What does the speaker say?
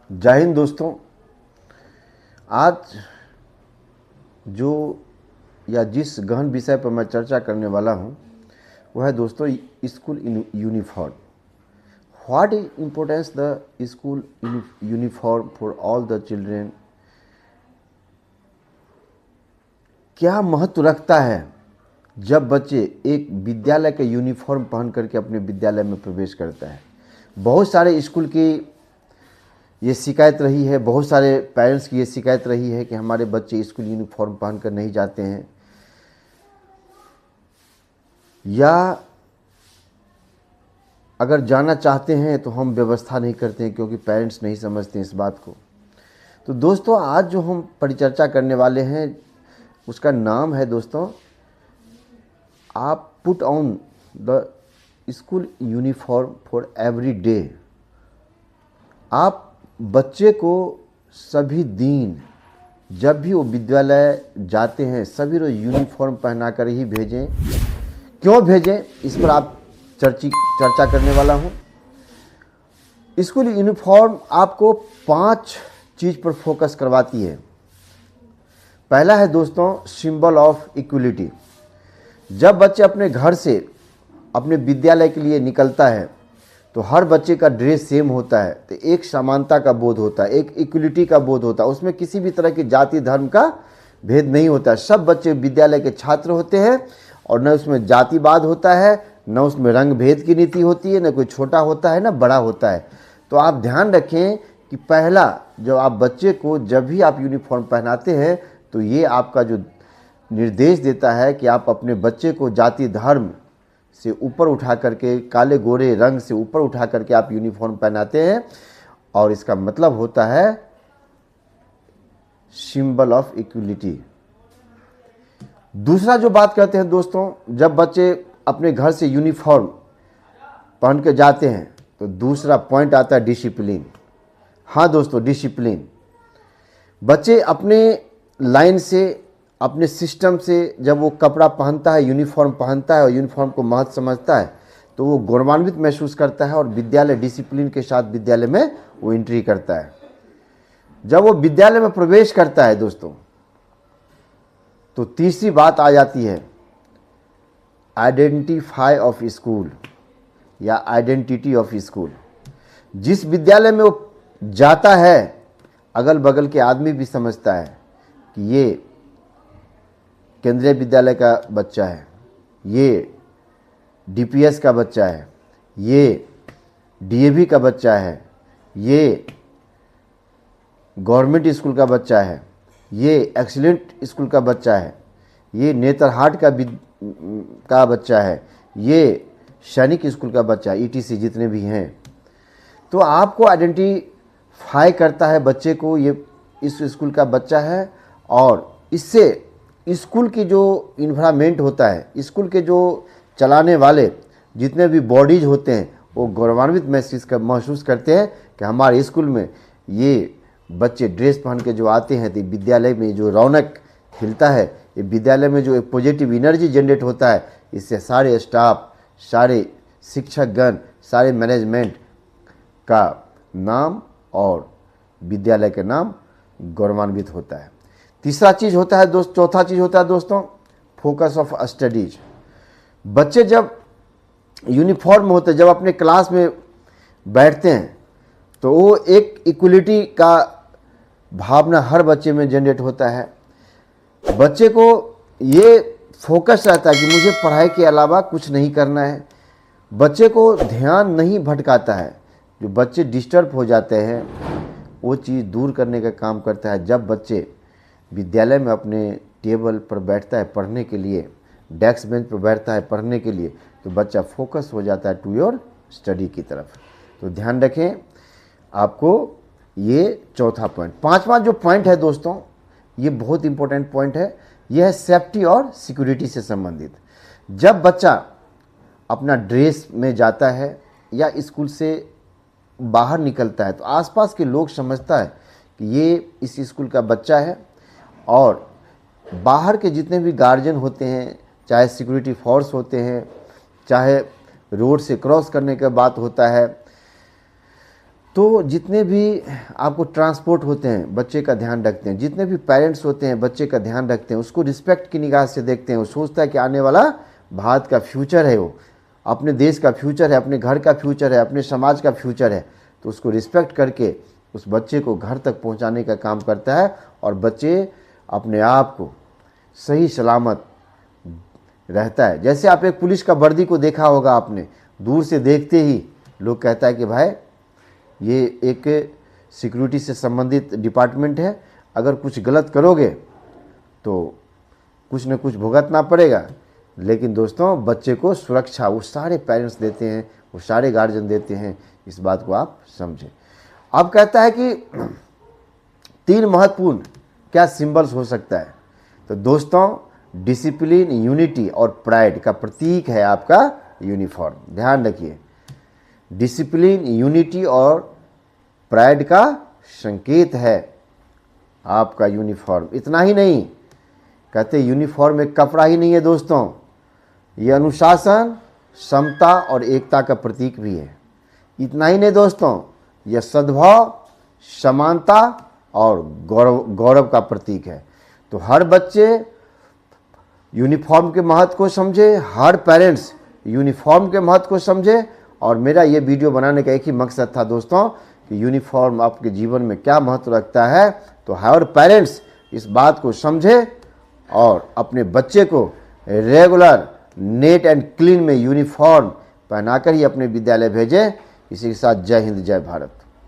जय हिंद दोस्तों। आज जो या जिस गहन विषय पर मैं चर्चा करने वाला हूँ वह है दोस्तों school uniform. What is importance the school uniform for all the children. क्या महत्व रखता है जब बच्चे एक विद्यालय के यूनिफॉर्म पहन करके अपने विद्यालय में प्रवेश करता है। बहुत सारे स्कूल की ये शिकायत रही है, बहुत सारे पेरेंट्स की ये शिकायत रही है कि हमारे बच्चे स्कूल यूनिफॉर्म पहन कर नहीं जाते हैं, या अगर जाना चाहते हैं तो हम व्यवस्था नहीं करते हैं क्योंकि पेरेंट्स नहीं समझते इस बात को। तो दोस्तों आज जो हम परिचर्चा करने वाले हैं उसका नाम है दोस्तों, आप put on the school uniform for every day. आप बच्चे को सभी दिन जब भी वो विद्यालय जाते हैं सभी रोज यूनिफॉर्म पहना कर ही भेजें। क्यों भेजें इस पर आप चर्चा करने वाला हूँ। स्कूल यूनिफॉर्म आपको 5 चीज़ पर फोकस करवाती है। पहला है दोस्तों सिंबल ऑफ इक्वलिटी। जब बच्चे अपने घर से अपने विद्यालय के लिए निकलता है तो हर बच्चे का ड्रेस सेम होता है, तो एक समानता का बोध होता है, एक इक्वलिटी का बोध होता है। उसमें किसी भी तरह की जाति धर्म का भेद नहीं होता है। सब बच्चे विद्यालय के छात्र होते हैं और न उसमें जातिवाद होता है, न उसमें रंग भेद की नीति होती है, न कोई छोटा होता है न बड़ा होता है। तो आप ध्यान रखें कि पहला जब आप बच्चे को जब भी आप यूनिफॉर्म पहनाते हैं तो ये आपका जो निर्देश देता है कि आप अपने बच्चे को जाति धर्म से ऊपर उठा करके, काले गोरे रंग से ऊपर उठा करके आप यूनिफॉर्म पहनाते हैं, और इसका मतलब होता है सिंबल ऑफ इक्वलिटी। दूसरा जो बात करते हैं दोस्तों, जब बच्चे अपने घर से यूनिफॉर्म पहन के जाते हैं तो दूसरा पॉइंट आता है डिसिप्लिन। हाँ दोस्तों, डिसिप्लिन। बच्चे अपने लाइन से, अपने सिस्टम से जब वो कपड़ा पहनता है, यूनिफॉर्म पहनता है और यूनिफॉर्म को महत्व समझता है तो वो गौरवान्वित महसूस करता है और विद्यालय डिसिप्लिन के साथ विद्यालय में वो एंट्री करता है। जब वो विद्यालय में प्रवेश करता है दोस्तों तो तीसरी बात आ जाती है आइडेंटिफाई ऑफ स्कूल या आइडेंटिटी ऑफ स्कूल। जिस विद्यालय में वो जाता है अगल बगल के आदमी भी समझता है कि ये केंद्रीय विद्यालय का बच्चा है, ये डीपीएस का बच्चा है, ये डीएवी का बच्चा है, ये गवर्नमेंट स्कूल का बच्चा है, ये एक्सीलेंट स्कूल का बच्चा है, ये नेतरहाट का बच्चा है, ये सैनिक स्कूल का बच्चा है, ईटीसी जितने भी हैं। तो आपको आइडेंटिफाई करता है बच्चे को, ये इस स्कूल का बच्चा है, और इससे स्कूल की जो इन्वायरमेंट होता है, स्कूल के जो चलाने वाले जितने भी बॉडीज होते हैं वो गौरवान्वित महसूस करते हैं कि हमारे स्कूल में ये बच्चे ड्रेस पहन के जो आते हैं तो विद्यालय में जो रौनक खिलता है, ये विद्यालय में जो एक पॉजिटिव एनर्जी जनरेट होता है, इससे सारे स्टाफ, सारे शिक्षकगण, सारे मैनेजमेंट का नाम और विद्यालय के नाम गौरवान्वित होता है। तीसरा चीज़ होता है चौथा चीज़ होता है दोस्तों फोकस ऑफ स्टडीज। बच्चे जब यूनिफॉर्म में होते हैं, जब अपने क्लास में बैठते हैं तो वो एक इक्वलिटी का भावना हर बच्चे में जनरेट होता है। बच्चे को ये फोकस रहता है कि मुझे पढ़ाई के अलावा कुछ नहीं करना है। बच्चे को ध्यान नहीं भटकाता है। जो बच्चे डिस्टर्ब हो जाते हैं वो चीज़ दूर करने का काम करता है। जब बच्चे विद्यालय में अपने टेबल पर बैठता है पढ़ने के लिए, डेस्क बेंच पर बैठता है पढ़ने के लिए, तो बच्चा फोकस हो जाता है टू योर स्टडी की तरफ। तो ध्यान रखें आपको ये चौथा पॉइंट। पांचवा जो पॉइंट है दोस्तों, ये बहुत इंपॉर्टेंट पॉइंट है। यह है सेफ्टी और सिक्योरिटी से संबंधित। जब बच्चा अपना ड्रेस में जाता है या स्कूल से बाहर निकलता है तो आसपास के लोग समझता है कि ये इस स्कूल का बच्चा है, और बाहर के जितने भी गार्जियन होते हैं, चाहे सिक्योरिटी फोर्स होते हैं, चाहे रोड से क्रॉस करने का बात होता है, तो जितने भी आपको ट्रांसपोर्ट होते हैं बच्चे का ध्यान रखते हैं, जितने भी पेरेंट्स होते हैं बच्चे का ध्यान रखते हैं, उसको रिस्पेक्ट की निगाह से देखते हैं। वो सोचता है कि आने वाला भारत का फ्यूचर है, वो अपने देश का फ्यूचर है, अपने घर का फ्यूचर है, अपने समाज का फ्यूचर है। तो उसको रिस्पेक्ट करके उस बच्चे को घर तक पहुंचाने का काम करता है और बच्चे अपने आप को सही सलामत रहता है। जैसे आप एक पुलिस का वर्दी को देखा होगा आपने, दूर से देखते ही लोग कहता है कि भाई ये एक सिक्योरिटी से संबंधित डिपार्टमेंट है, अगर कुछ गलत करोगे तो कुछ न कुछ भुगतना पड़ेगा। लेकिन दोस्तों बच्चे को सुरक्षा वो सारे पेरेंट्स देते हैं, वो सारे गार्जियन देते हैं, इस बात को आप समझें। अब कहता है कि 3 महत्वपूर्ण क्या सिंबल्स हो सकता है। तो दोस्तों डिसिप्लिन, यूनिटी और प्राइड का प्रतीक है आपका यूनिफॉर्म। ध्यान रखिए, डिसिप्लिन, यूनिटी और प्राइड का संकेत है आपका यूनिफॉर्म। इतना ही नहीं, कहते यूनिफॉर्म एक कपड़ा ही नहीं है दोस्तों, ये अनुशासन, समता और एकता का प्रतीक भी है। इतना ही नहीं दोस्तों, यह सद्भाव, समानता और गौरव का प्रतीक है। तो हर बच्चे यूनिफॉर्म के महत्व को समझे, हर पेरेंट्स यूनिफॉर्म के महत्व को समझे। और मेरा ये वीडियो बनाने का एक ही मकसद था दोस्तों कि यूनिफॉर्म आपके जीवन में क्या महत्व रखता है। तो हर पेरेंट्स इस बात को समझे और अपने बच्चे को रेगुलर नेट एंड क्लीन में यूनिफॉर्म पहनाकर ही अपने विद्यालय भेजें। इसी के साथ जय हिंद, जय भारत।